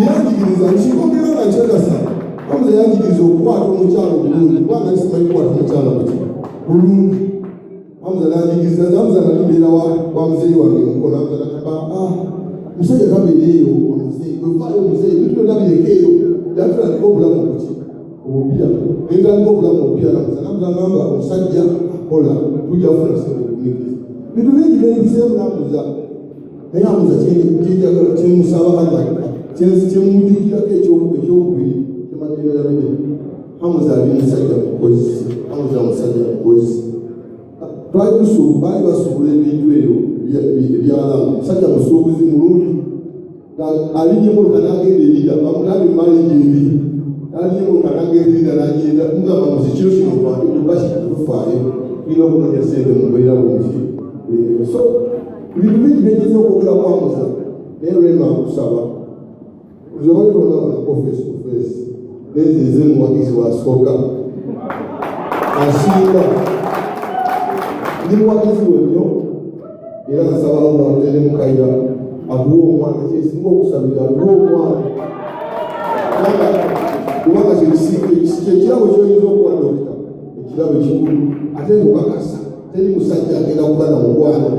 yanjigiriza nkikwogera nga nkyekasa Hamza yanjigiriza okukwata omukyalo bulungi kubanga nisimanyi kukwata omukyalo bulungi Hamza yanjigiriza Hamza nalibeera wa muzeeyi wange mukono Hamza nakaba musajja kabeereeyo omuzeeyi gwefaayo omuzeeyi bityo nabirekeeyo yatulaliko obulamu buki obupya engaliko obulamu obupya Hamza ngamba omusajja akola tujja kufuna sente okumikiza bintu bingi byenyigiseemu namuza naye Hamza kyenjagala kyemusaba Allah kyemujjukirako ekyokubiri kyemagendera bine Hamza ali musajja mukozi Hamza musajja mukozi baali basuubula ebintu ebyo ebyalamu musajja musuubuzi mulungi alinyemuluka nagenda erida bamulabe malingi ebi alinyemuluka nagenda erida nagenda mugamba muzikiro kino bakitufaayo tulina okunonya sente mubeera bungi so ebintu bingi byenyiza okwogera ku Hamza naye lwema nkusaba uzobaletonabanako face to face nezize muwagizi wasooka asinga ndi muwagizi wennyo era nasaba Allah atende mukaira aguwa omwana kyesinga okusabira aguwa omwana kubanga kyekirabo kyoyinza okuwa dokita ekirabo ekikulu ate ngokakasa teri musajja agenda kubana mukwana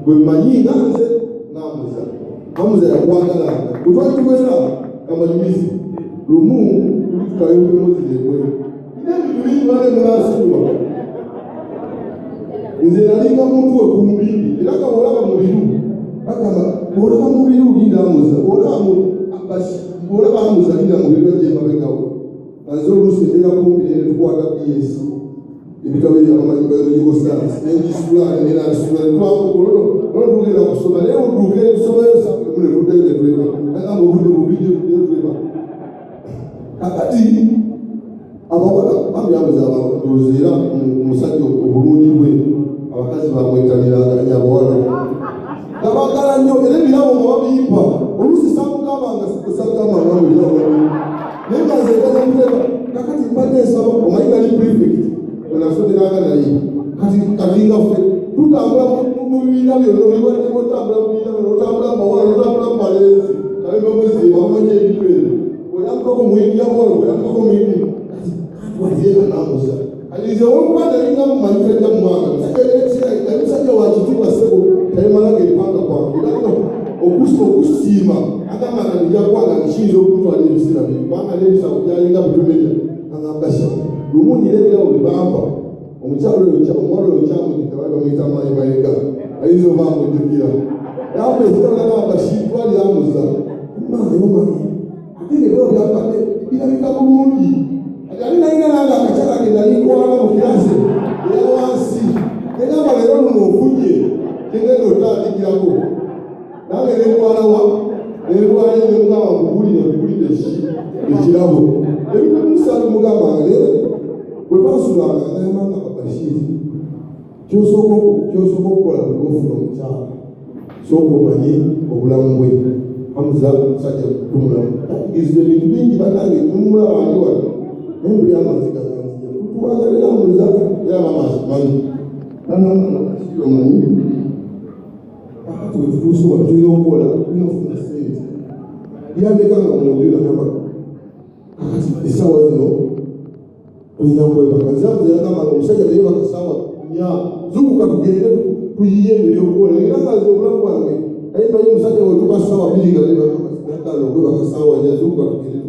gwe mmanyi nga nze namuza Hamza yakwagalanga bwetwakibwera amanyumizi lumu tukayokemozirekwe nebitulibale munasibwa nze nalinga muntu we kumbimbi era nga olaba mu biru agamba olaba mu biru linda Hamza olaba Hamza linda mu biru gyemabegawo anze oluusi era kumbi nene tukwata BS ebitabo ebyabamanyi bayological science nengisulaale nenasulaale twakukolono olwatugenda kusoma naye oduukire tusomayo samule tudende tuleba agamba obudde bubijje tuleba kakati abawala bambyambuza abadozi era musajja obulungi bwe abakazi bamwetaniranga abawala gabagala nnyo era ebirabo nga babiyimba oluusi samugambanga sagamba nawe birabo naye nga nzeekaza muteba kakati mbadde nsaba omanyi gali prefect wenasomeranga naye kati ngaffe tutambula mu bibiina byonna oliwadde otambula mu bibiina byonna otambula mu bawala otambula mu balenzi kalebamwezi bamanye ebintu ebyo oyambako mwingira bwala oyambako mwingira kati wajeka namuza alize woluba nalinga mumanyikajja mu mwaka musajja wakitiibwa sebo talemalaga ebipanga kwange era okusiima agamba nga nijjakwanga nkiyinza okutwala ebisira bye kubanga n'ebisago byalinga bitumenya agambasa lumu nyireberawo bebampa omukyalo omwalo oyo kyamujika bali bamuyita mayi mayiga ayinza oba amujjukira yampa ekitabulagamba kitwali Hamza mayomanyi ate nebiro byambadde birabika bulungi ali nalina nanga akakyala ke nalikwala mu kirase era wansi negamba leero luno ofunye tegenda otandikirako nange nenkwalawa nerwala nemugamba kubulidde ekirabo ebikumusala mugambanga leero bwebasulanga agambanga babashiri kyosooka okukola bwebofuna omukyala sooka omanye obulamu bwe Hamza musajja kutumulamu takigizibwa ebintu bingi banange tumula wange wano naye buli amazzi gaganzija tutuwagalira Hamza era mamaasimanyi nananasiyomanyi akati wetutuuse wano tulina okukola tulina okufuna sente byandekanga munju nagamba kakati essaawa zino tulina kwebaka nzamze yagambanga omusajja teyebaka ssaawa nya zukuka tugende tuyiye ebyokukola era ngaze obulamu bwange naye manyi omusajja wetuka ssaawa bbiri nga nagala okwebaka ssaawa nya zukuka tugende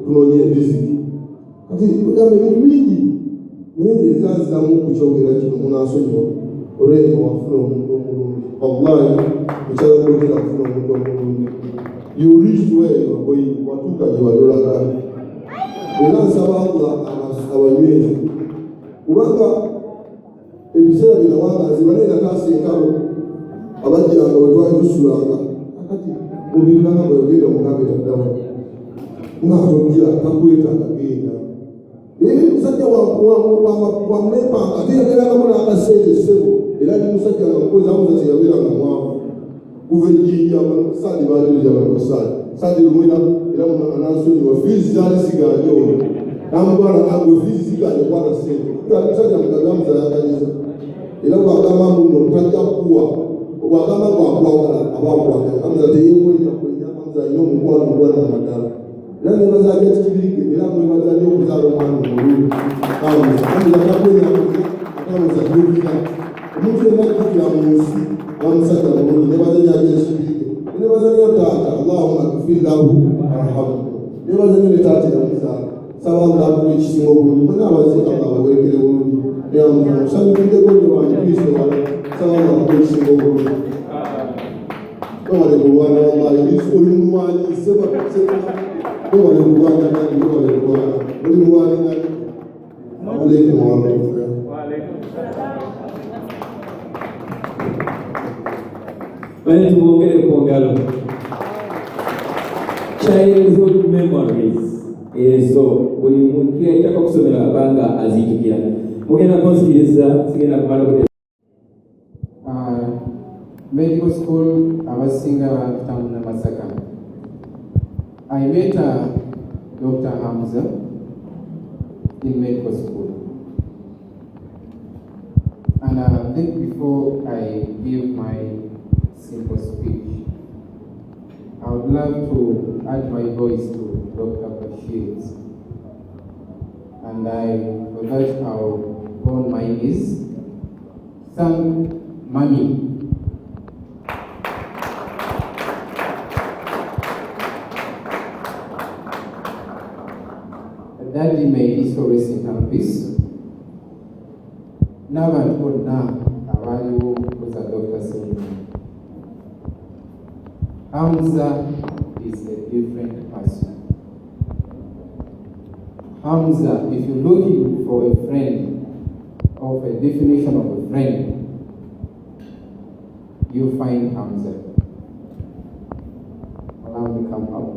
tunoonya ebiziki kati tugamba ebintu bingi naye nze zanziramu kukyogera kino munansonyiwa olw'eno wafuna omuntu omulungi wallahi ekyala kwogera kufuna omuntu omulungi you reached where you are going watuuka gye badolaga era nsaba Allah abanywezi kubanga ebiseera bino wangazi bane nataasa enkalo abajjanga wetwali tusulanga akati mubiranga bweyogenda omugambe taddawa ngatojja takwetaaga genda musajja wamepanga ate yageragamu n'akaseete ssebo era ni musajja nga mukozi Hamza teyabeeranga mwavu kuva ejjinja saadi baaliija banosaadi saadi lumwera era anansonyiwa fiizi zaali ziganje olwo namugwana nagwe fiizi ziganje kwata sente musajja mugagamza yaganyiza era bwagamba muno tajja kuwa bwagamba gwakwagala abakwagala Hamza teyekwenya kwenya Hamza alina omukwano omwana omwana amadala era nebaza akyekibirige era mwebaza nnyo okuzaala omwana omulungi akamuza byobira omuntu yenna akakira mu nsi abamusajja mulungi nebaza nyakyekibirige nebaza nnyo taata allahumma gfir lahu arhamu nebaza nnyo ne taata yamuzaala saba Allah akuwa ekisinga obulungi mwena abaze Allah bawerekere bulungi musanyukideko nyo bantu kristo wala saba Allah akuwa ekisinga obulungi wale kulwana wallahi oli mulwanyi seba wale kulwana nani wale kulwana oli mulwanyi nani alaykum wa rahmatullah bali tumwongere ku ngalo childhood memories ezo buli muntu yayitaka okusomera abanga azijukira mugenda konsikiriza sigenda kumala ku medical school abasinga bakutamu na Masaka. I met Dr. Hamza in medical school. And I think before I give my simple speech, I would love to add my voice to Dr. Bashir's. And for that I'll go on my knees, thank Mommy. Daddy may be so rest in peace. Now and God now, Awaliwo was a Dr. Sebunya. Hamza is a different person. Hamza, if you're looking for a friend, of a definition of a friend, you find Hamza. Allow me to come up.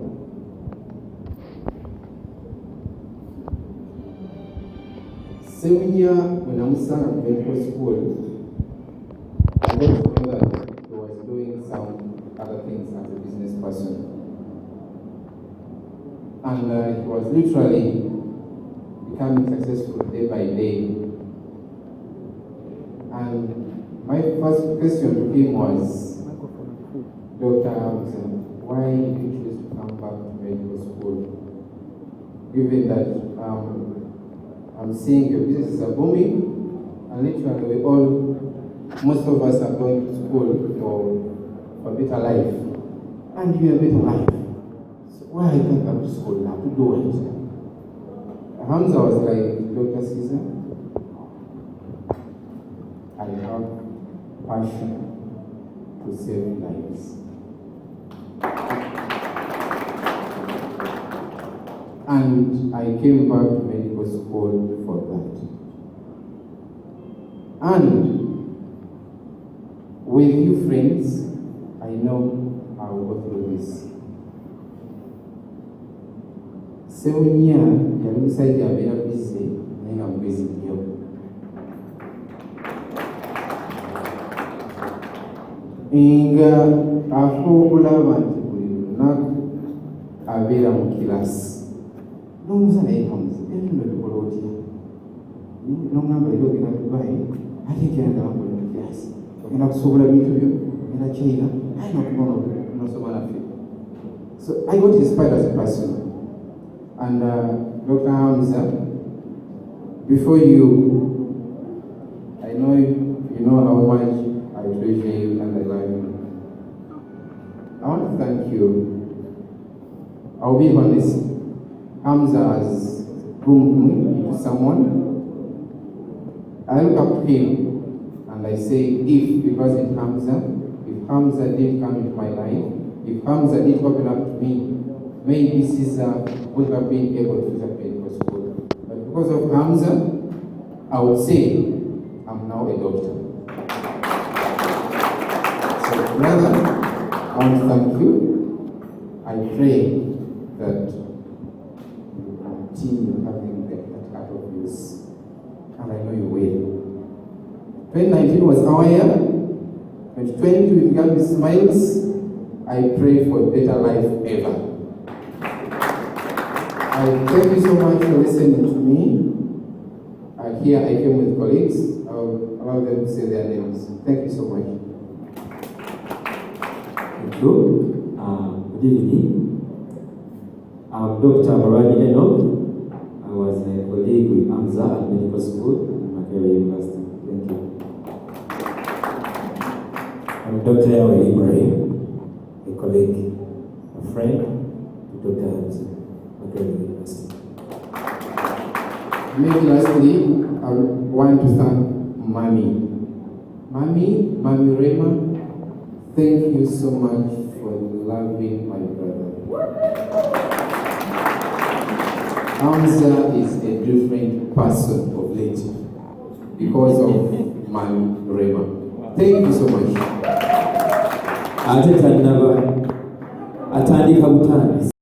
Sebunya, when I was at medical school, I got to know that he was doing some other things as a business person. And he was literally becoming successful day by day. And my first question to him was, Dr. Hamza, why did you choose to come back to medical school? Given that I'm seeing your businesses are booming, and literally most of us are going to school for a better life, and you have a better life. So why I can't come to school now to do it? Hamza was like, Dr. Caesar, I have passion to save lives. And I came back to medical school for that. And with you friends, I know I will go through this. Sebunya, yali musajja abeera busy, naye nga mubezi nnyo. Nga afa okulaba nti buli lunaku abeera mu kirasi. N'omuza naye Hamza, ebintu bikola otya? N'ogamba leero ogenda Dubai, ate ekyenda wakola mu kirasi. Ogenda kusobola bintu byo, ogenda China, aye n'okuba n'osoma naffe. So I got inspired as a person. And Dr. Hamza, before you, I know you know how much I treasure you and I love you. I want to thank you. I'll be honest. Hamza has groomed me into someone. I look up to him and I say, if it wasn't Hamza, if Hamza didn't come into my life, if Hamza didn't open up to me, maybe Caesar would have been able to finish medical school. But because of Hamza, I would say I'm now a doctor. So brother, I want to thank you. I pray that you continue having that heart of yours. And I know you will. 2019 was our year. 2020 we began with smiles. I pray for a better life ever. I thank you so much for listening to me. Here I came with colleagues. I'll allow them to say their names. Thank you so much. Thank you. Good evening. I'm Dr. Hamza. I was a colleague with Hamza at medical school in Makerere University. Thank you. I'm Dr. Ibrahim, a colleague, a friend to Dr. Hamza, Makerere University. Maybe lastly, I want to thank Mommy. Mommy Rema, thank you so much for loving my brother. Hamza is a different person of late because of Mommy Rema. Thank you so much. Ate tannaba atandika butandisi